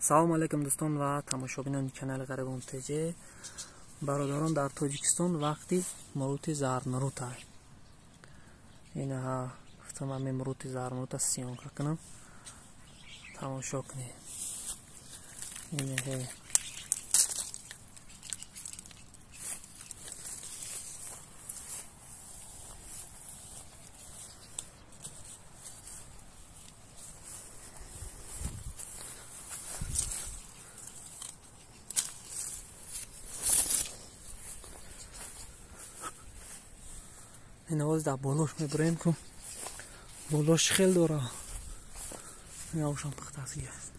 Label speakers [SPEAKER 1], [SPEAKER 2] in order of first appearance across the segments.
[SPEAKER 1] салом алайкум дӯстон ва тамошобинони канали Ғарибон ТЖ. бародарон, дар Тоҷикистон вақти мурути зарнурут аст. ина гуфтам ҳамин мурути зарнурут аст, сиёнка кунам, тамошо кунед. ина این آواز در بالاش میبریم که بالاش خیلی داره. این آواز هم پخته است.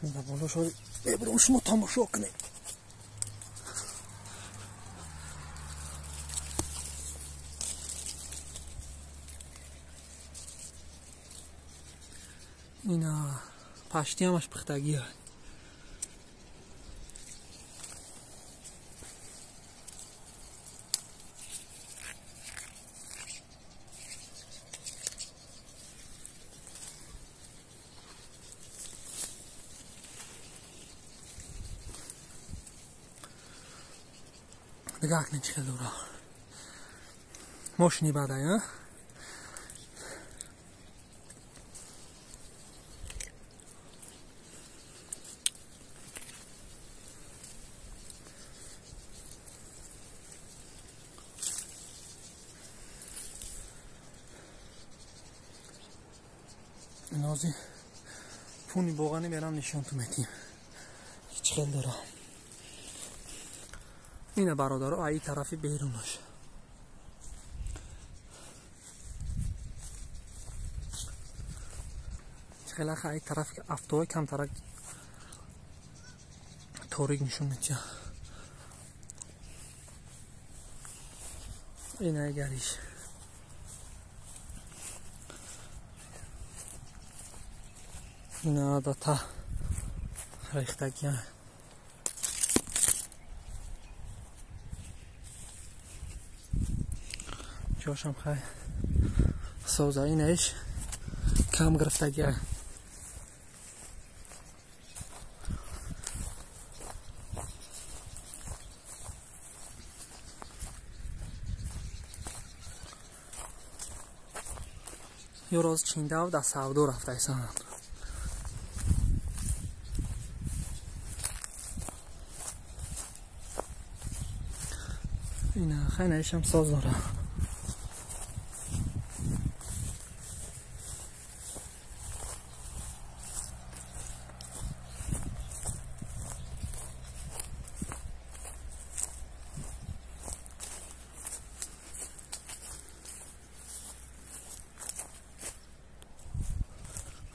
[SPEAKER 1] این در بالاش رو ببریم شما تماشا کنید. اینا پشتی همش پختگی هست. نگاه کنید چه دورا ماشینی بعد ها. نازی پونی باغانی میرم نشون تو میتیم هیچ خیل دارم. اینه برادر ای طرفی بیرونش خیلی ای طرف که افتوهای کم طرف تاریک نشون میتیم. اینه گریش اینا داتا ریختگی هم جاشم خیلی سوزه اینش کم گرفتگی هم. یه روز چینده و در سودو رفته ایسان. اینا خیلی نایشم ساز داره.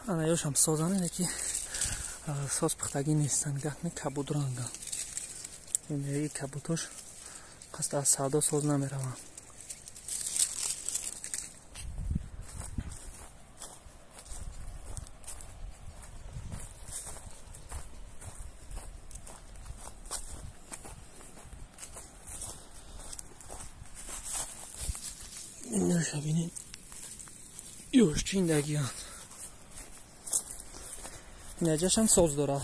[SPEAKER 1] انا یوشم سازانه اینه که ساز پختگی نیستن گه کبود رنگا. اینه ای کبودش قصد از سودا ساز نمیروم. این رو بینید یوش چیندگی هم نجاش هم ساز داره.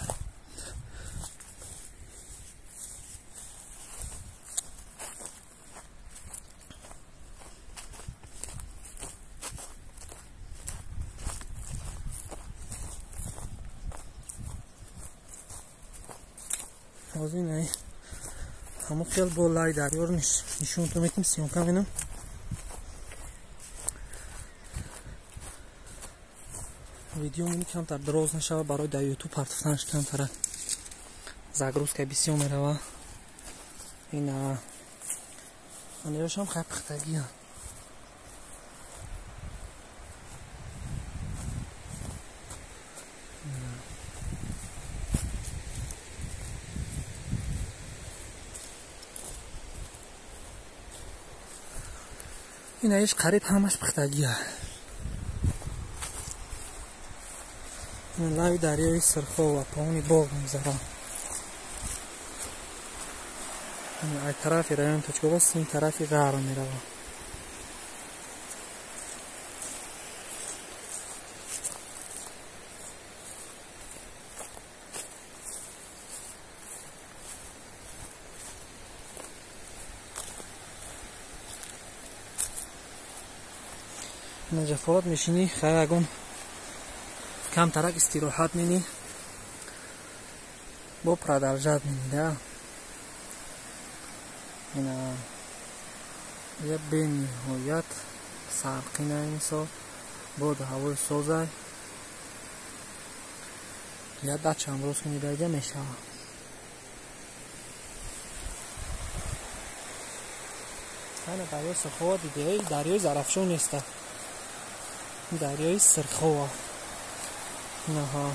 [SPEAKER 1] از اینه همون خیلی بالای دریار نشون تو میتونیم سیونکم اینم ویدیو منی کمتر دراز نشود برای در یوتیوب پرتفتنش کمتره زگروز که بسیار میروه. این انیرش هم خیلی پختگی هم. این ایش قریب همش پختگی هست. لای دریای سرخو و پایین باغ میذارم. این طرف رایون تاچگو است، این طرفی غرب میروم. نجفات میشینی خیلی اگون کم ترک استراحت مینی با پردرجت مینی. اینا یه به نهایت سرقینه اینسا بود هوای سوزه یا در چند روز کنی درجه میشه. اینه دریای سرخواه دیگه، دریای زرافشان نیسته، دریای سرخواه. نه ها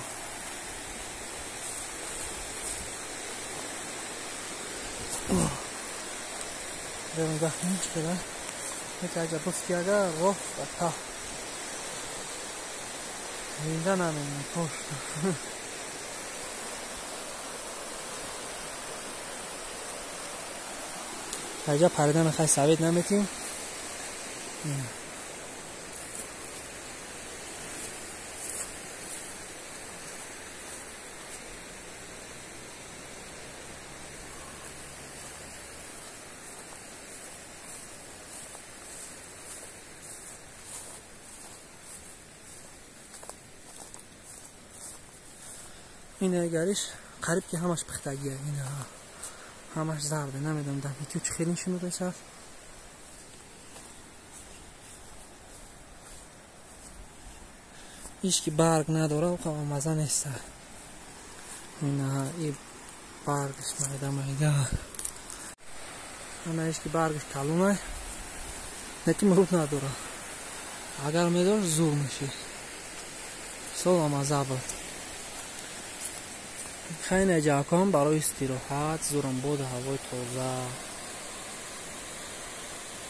[SPEAKER 1] نگاه کنید چقدر یک عجب بسکیاگه رفت و تا اینجا نمینی پشت اینجا پردن خیلی ثابت نمیتیم. این اگرش قریب که همش پختگیه، این همش زرده. نمیدونم در ویدیو چه خیلی نشون میده شد. هیچ که برگ نداره و قوام مزه نیسته. این برگش میده همه هیچ که برگش کلونه نکی مرود نداره. اگر میدار زور میشی سال مزه بود. خیلی جاکام برای استراحت زورم بود، هوای تازه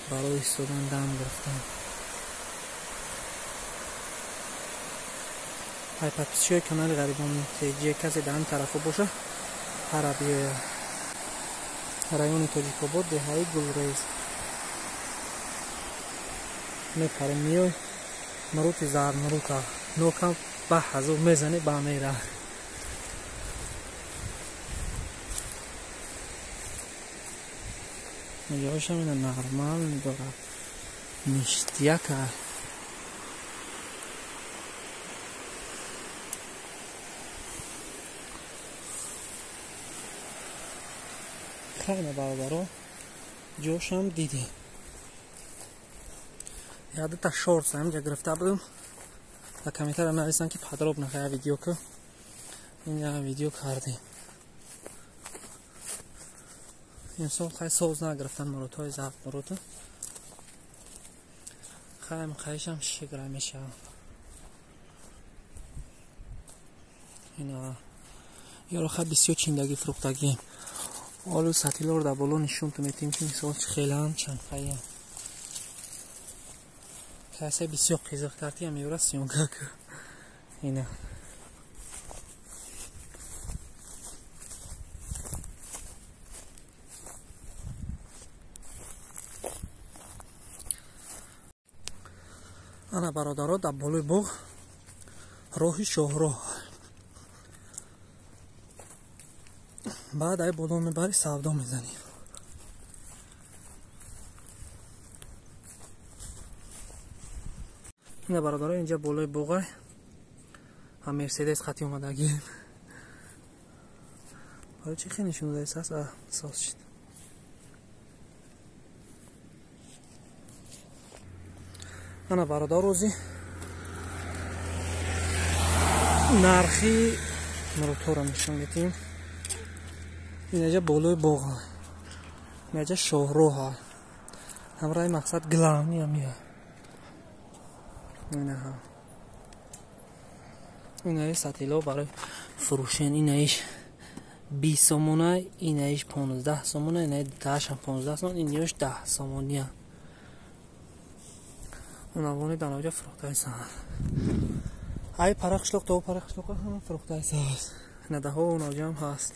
[SPEAKER 1] برای ایستادن دم گرفتم. های پتیشی کانال غریبان تیجی کسی در این طرف باشه عربی رایون تاجیک‌آباد دههای گلریز میپریم میای مروت زار مروتا نوکم به حضور میزنی با میره. نجاش هم اینه نرمال داره نشتیه که خیلی برادرها جوش هم دیدی. یاده تا شورت هم جا گرفته بودم و کمیتر هم نریستن که پدراب نخواه ویدیو که این ویدیو کردیم. این سال خیلی سوز نگرفتن مروت های زفت مروت خیلی مخیش هم شگره میشه. اینا یارو خیلی بسیار چیندگی فروختگی آلو سطیلار در بالا نشون تو میتیم که این سال خیلی هم چند خیلی هم کسی بسیار قیزق کردی هم یورا سیونگه که اینا انا برادرها در بالای باغ راهی شاهراه بعد ای بالا میبری سودا میزنی. این برادرها اینجا بالای باغ هم مرسیدس خطی اومدگی برای چی خیلی نشون داده ساز شد. انا برادر روزی نرخی مروتو رو نشون میدیم. اینجا بالای باغ ها اینجا شاهرو ها همراه مقصد گلانی هم میه. اینه ها اینه سطیلا برای فروشن. اینه ایش 20 سامونه، اینه ایش 15 سامونه، اینه تاش هم 15 سامونه، اینه ایش 10 سامونیه. اون اوانی دانوجا فروخته ایسان ай парақшлоқ то парақшлоқ ҳам фурӯхтааст. Надаҳо ноҷам ҳаст.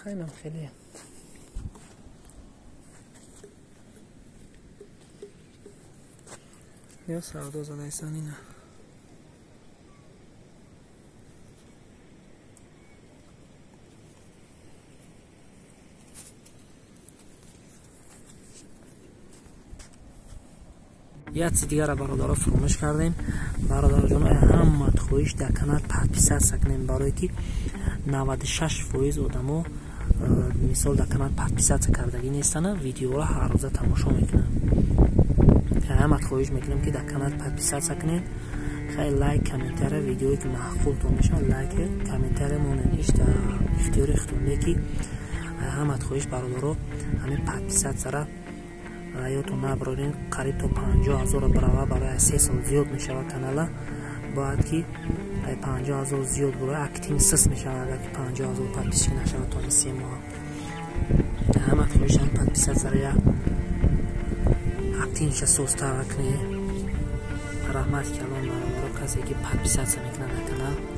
[SPEAKER 1] خیلی خیلی یا سردو زده ایسان اینه یه چیز دیگر برادر فراموش کردیم. برادر جان همه خویش در کانال подписаться کنیم برای که 96% آدمو مثال در کانال подписаться کردگی نیستن ویدیو را هر روز تماشا میکنن. همه خویش میکنیم که در کانال подписаться کنین. خیلی لایک کامنتر ویدیویی که معقولتون میشه لایک کامنتر موننیش در اختیار خودتونه که همه خویش برادر همین подписаться را یادتون نبرین. قریب تا 50,000 برابر برای 3 سال زیاد میشه کانال. باید که 50,000 زیاد برای اکتیم سس میشه. اگر که 50,000 подписчик نشه تا 3 ماه همه خویش هم подписаться را یا اکتیم سوستر کنه. رحمت کلام برای کسی که подписаться میکنه در کانال.